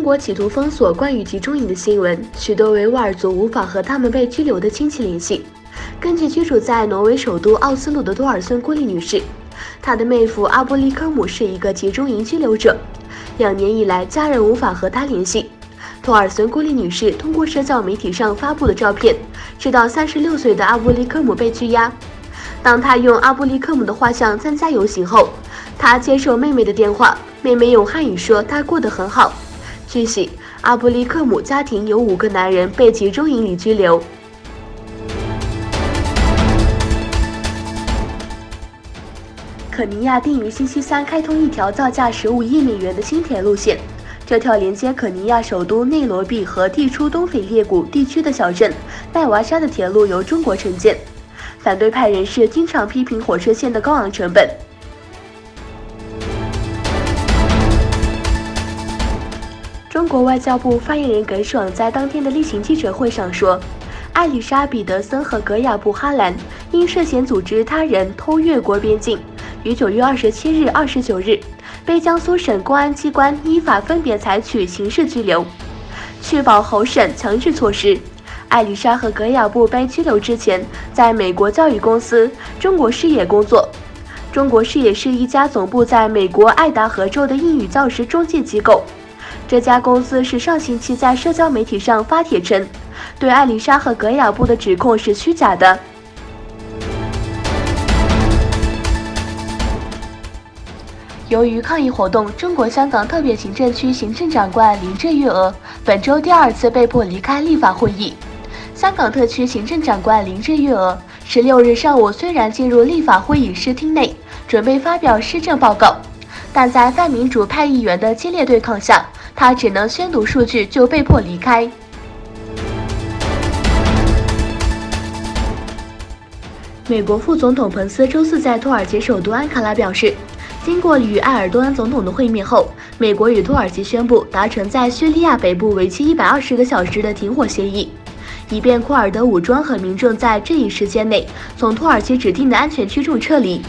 国企图封锁关于集中营的新闻，许多维吾尔族无法和他们被拘留的亲戚联系。根据居住在挪威首都奥斯陆的多尔孙郭丽女士，她的妹夫阿布利科姆是一个集中营拘留者，2年以来家人无法和她联系。托尔孙郭丽女士通过社交媒体上发布的照片，知道36岁的阿布利科姆被拘押。当她用阿布利科姆的画像参加游行后，她接受妹妹的电话，妹妹用汉语说她过得很好。据悉，阿布利科姆家庭有5个男人被集中营里拘留。肯尼亚定于星期三开通一条造价15亿美元的新铁路线，这条连接肯尼亚首都内罗毕和地处东非列谷地区的小镇奈瓦沙的铁路由中国承建。反对派人士经常批评火车线的高昂成本。中国外交部发言人耿爽在当天的例行记者会上说，艾丽莎·彼得森和格亚布·哈兰因涉嫌组织他人偷越国边境，于9月27日、29日被江苏省公安机关依法分别采取刑事拘留，确保候审强制措施。艾丽莎和格亚布被拘留之前，在美国教育公司中国视野工作。中国视野是一家总部在美国爱达荷州的英语教师中介机构。这家公司是上星期在社交媒体上发帖称，对艾丽莎和格亚布的指控是虚假的。由于抗议活动，中国香港特别行政区行政长官林郑月娥本周第2次被迫离开立法会议。香港特区行政长官林郑月娥16日上午虽然进入立法会议视厅内，准备发表施政报告，但在泛民主派议员的激烈对抗下，他只能宣读数据就被迫离开。美国副总统彭斯周4在土耳其首都安卡拉表示，经过与埃尔多安总统的会面后，美国与土耳其宣布达成在叙利亚北部为期120个小时的停火协议，以便库尔德武装和民众在这一时间内从土耳其指定的安全区中撤离。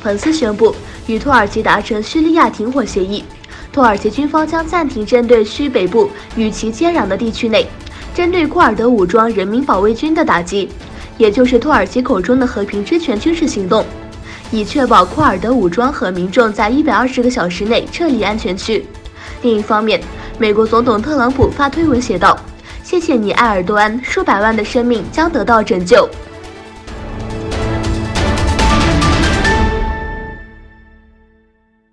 彭斯宣布与土耳其达成叙利亚停火协议，土耳其军方将暂停针对叙北部与其接壤的地区内针对库尔德武装人民保卫军的打击，也就是土耳其口中的和平之权军事行动，以确保库尔德武装和民众在120个小时内撤离安全区。另一方面，美国总统特朗普发推文写道：“谢谢你，埃尔多安，数百万的生命将得到拯救。”